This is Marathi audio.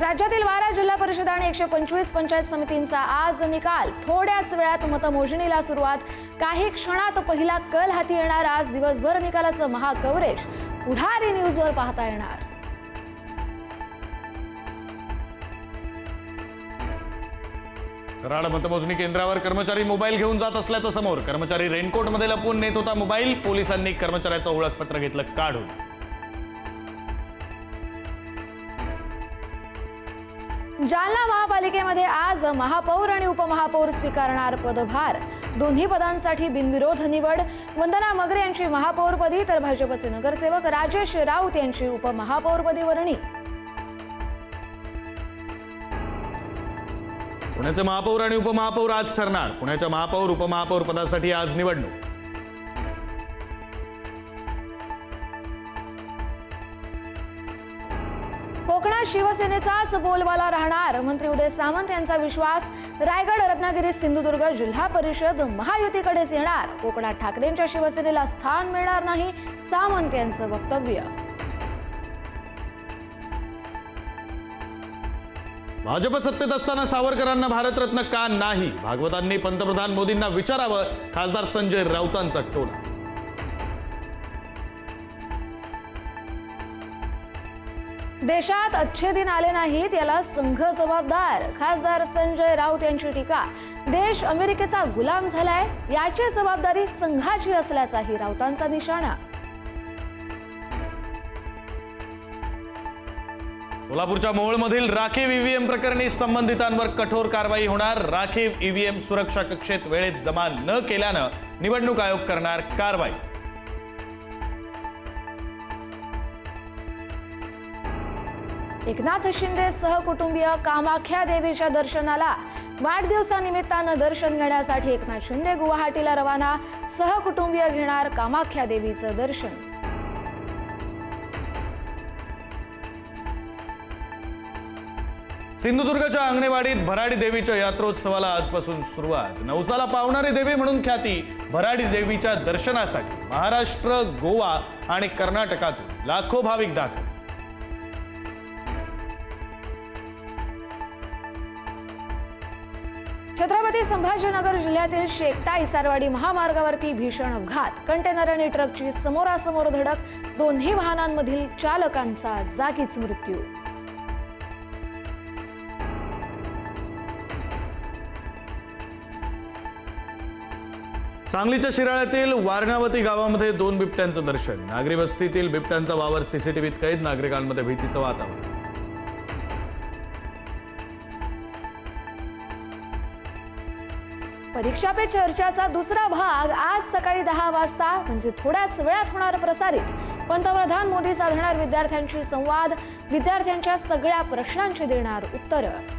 राज्यातील 12 जिल्हा परिषद आणि 125 पंचायत समितींचा आज निकाल. थोड्याच वेळात मतमोजणीला सुरुवात. काही क्षणात पहिला कल हाती येणार. आज दिवसभर निकालाचं महाकव्हरेज पुढारी न्यूजवर पाहता येणार. कराड मतमोजणी केंद्रावर कर्मचारी मोबाईल घेऊन जात असल्याचं समोर. कर्मचारी रेनकोटमध्ये लपवून नेत होता मोबाईल. पोलिसांनी कर्मचाऱ्याचं ओळखपत्र घेतलं काढून. जालना महापालिकेमध्ये आज महापौर आणि उपमहापौर स्वीकारणार पदभार. दोन्ही पदांसाठी बिनविरोध निवड. वंदना मगरे यांची महापौरपदी तर भाजपचे नगरसेवक राजेश राऊत यांची उपमहापौरपदी वर्णी. पुण्याचे महापौर आणि उपमहापौर आज ठरणार. पुण्याच्या महापौर उपमहापौर पदासाठी आज निवडणूक. कोकणात शिवसेनेचाच बोलबाला राहणार. मंत्री उदय सामंत यांचा विश्वास. रायगड, रत्नागिरी, सिंधुदुर्ग जिल्हा परिषद महायुतीकडेच येणार. कोकणात ठाकरेंच्या शिवसेनेला स्थान मिळणार नाही, सामंत यांचं वक्तव्य. भाजप सत्तेत असताना सावरकरांना भारतरत्न का नाही? भागवतांनी पंतप्रधान मोदींना विचारावं. खासदार संजय राऊतांचा टोला. देशात अच्छे दिन आले नाहीत, याला संघ जबाबदार. खासदार संजय राऊत यांची टीका. देश अमेरिकेचा गुलाम झालाय, याची जबाबदारी संघाची असल्याचाही राऊतांचा निशाणा. सोलापूरच्या मोहोळमधील राखीव ईव्हीएम प्रकरणी संबंधितांवर कठोर कारवाई होणार. राखीव ईव्हीएम सुरक्षा कक्षेत वेळेत जमा न केल्यानं निवडणूक आयोग करणार कारवाई. एकनाथ शिंदे सहकुटुंबीय कामाख्या देवीच्या दर्शनाला. वाढदिवसानिमित्तानं दर्शन घेण्यासाठी एकनाथ शिंदे गुवाहाटीला रवाना. सहकुटुंबीय घेणार कामाख्या देवीचं दर्शन. सिंधुदुर्गच्या अंगणेवाडीत भराडी देवीच्या यात्रोत्सवाला आजपासून सुरुवात. नवसाला पावणारी देवी म्हणून ख्याती भराडी देवीच्या दर्शनासाठी महाराष्ट्र, गोवा आणि कर्नाटकातून लाखो भाविक दाखल. छत्रपती संभाजीनगर जिल्ह्यातील शेकटा इसारवाडी महामार्गावरती भीषण अपघात. कंटेनर आणि ट्रकची समोरासमोर धडक. दोन्ही वाहनांमधील चालकांचा जागीच मृत्यू. सांगलीच्या शिराळ्यातील वारणावती गावामध्ये 2 बिबट्यांचं दर्शन. नागरी वस्तीतील बिबट्यांचा वावर सीसीटीव्हीत कैद. नागरिकांमध्ये भीतीचं वातावरण. परीक्षा पे चर्चाचा दुसरा भाग आज सकाळी 10 वाजता, म्हणजे थोड्याच वेळात होणार प्रसारित. पंतप्रधान मोदी साधणार विद्यार्थ्यांशी संवाद. विद्यार्थ्यांच्या सगळ्या प्रश्नांची देणार उत्तरं.